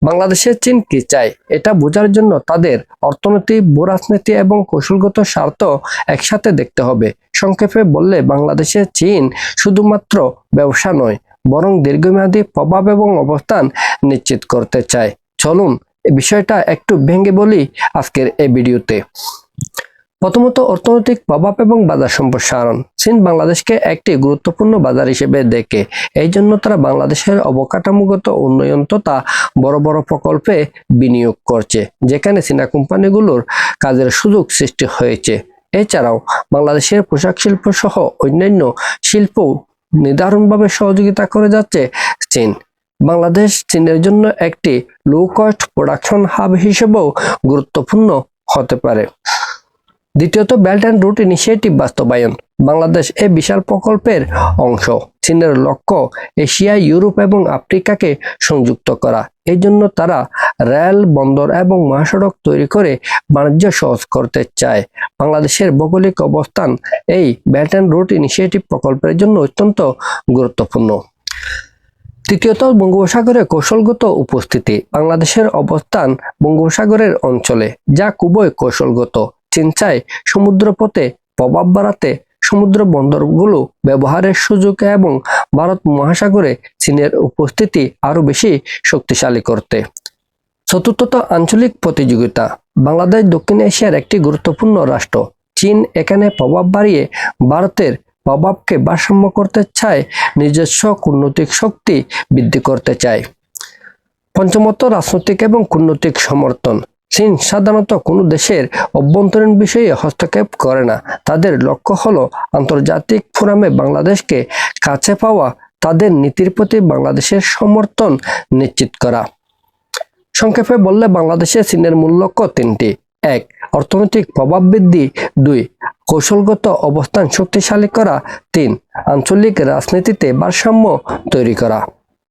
বাংলাদেশের চীন কি চায় এটা বোঝার জন্য তাদের অর্থনীতি, ভূরাজনীতি এবং কৌশলগত স্বার্থ একসাথে দেখতে হবে। সংক্ষেপে বললে বাংলাদেশের চীন শুধুমাত্র ব্যবসা নয়, বরং দীর্ঘমেয়াদী প্রভাব এবং অবস্থান নিশ্চিত করতে চায়। চলুন এই বিষয়টা একটু ভেঙে বলি আজকের এই ভিডিওতে। প্রথমত, অর্থনৈতিক প্রভাব এবং বাজার সম্প্রসারণ। চীন বাংলাদেশকে একটি গুরুত্বপূর্ণ বাজার হিসেবে দেখে, এই জন্য তারা বাংলাদেশের অবকাঠামোগত উন্নয়ন তথা বড় বড় প্রকল্পে বিনিয়োগ করছে, যেখানে চীনা কোম্পানিগুলোর কাজের সুযোগ সৃষ্টি হয়েছে। এছাড়াও বাংলাদেশের পোশাক শিল্প সহ অন্যান্য শিল্প নিদারুণভাবে সহযোগিতা করে যাচ্ছে চীন। বাংলাদেশ চীনের জন্য একটি লো কস্ট প্রোডাকশন হাব হিসেবেও গুরুত্বপূর্ণ হতে পারে। দ্বিতীয়ত, বেল্ট অ্যান্ড রোড ইনিশিয়েটিভ বাস্তবায়ন। বাংলাদেশ এই বিশাল প্রকল্পের অংশ। চীনের লক্ষ্য এশিয়া, ইউরোপ এবং আফ্রিকাকে সংযুক্ত করা। এই জন্য তারা রেল, বন্দর এবং মহাসড়ক তৈরি করে বাণিজ্য সহজ করতে চায়। বাংলাদেশের ভৌগোলিক অবস্থান এই বেল্ট অ্যান্ড রোড ইনিশিয়েটিভ প্রকল্পের জন্য অত্যন্ত গুরুত্বপূর্ণ। তৃতীয়ত, বঙ্গোপসাগরে কৌশলগত উপস্থিতি। বাংলাদেশের অবস্থান বঙ্গোপসাগরের অঞ্চলে, যা খুবই কৌশলগত। চীন চায় সমুদ্রপথে প্রভাব বাড়াতে, সমুদ্র বন্দরগুলো ব্যবহারের সুযোগ এবং ভারত মহাসাগরে চীনের উপস্থিতি আরো বেশি শক্তিশালী করতে। চতুর্থত, আঞ্চলিক প্রতিযোগিতা। বাংলাদেশ দক্ষিণ এশিয়ার একটি গুরুত্বপূর্ণ রাষ্ট্র। চীন এখানে প্রভাব বাড়িয়ে ভারতের প্রভাবকে ভারসাম্য করতে চায়, নিজস্ব কূটনৈতিক শক্তি বৃদ্ধি করতে চায়। পঞ্চমত, রাজনৈতিক এবং কূটনৈতিক সমর্থন। চীন সাধারণত কোনো দেশের অভ্যন্তরীণ বিষয়ে হস্তক্ষেপ করে না। তাদের লক্ষ্য হলো আন্তর্জাতিক ফোরামে বাংলাদেশকে কাছে পাওয়া, তাদের নীতির প্রতি বাংলাদেশের সমর্থন নিশ্চিত করা। সংক্ষেপে বললে বাংলাদেশে চীনের মূল লক্ষ্য তিনটি: 1. অর্থনৈতিক প্রভাব বৃদ্ধি, 2. কৌশলগত অবস্থান শক্তিশালী করা, 3. আঞ্চলিক রাজনীতিতে ভারসাম্য তৈরি করা।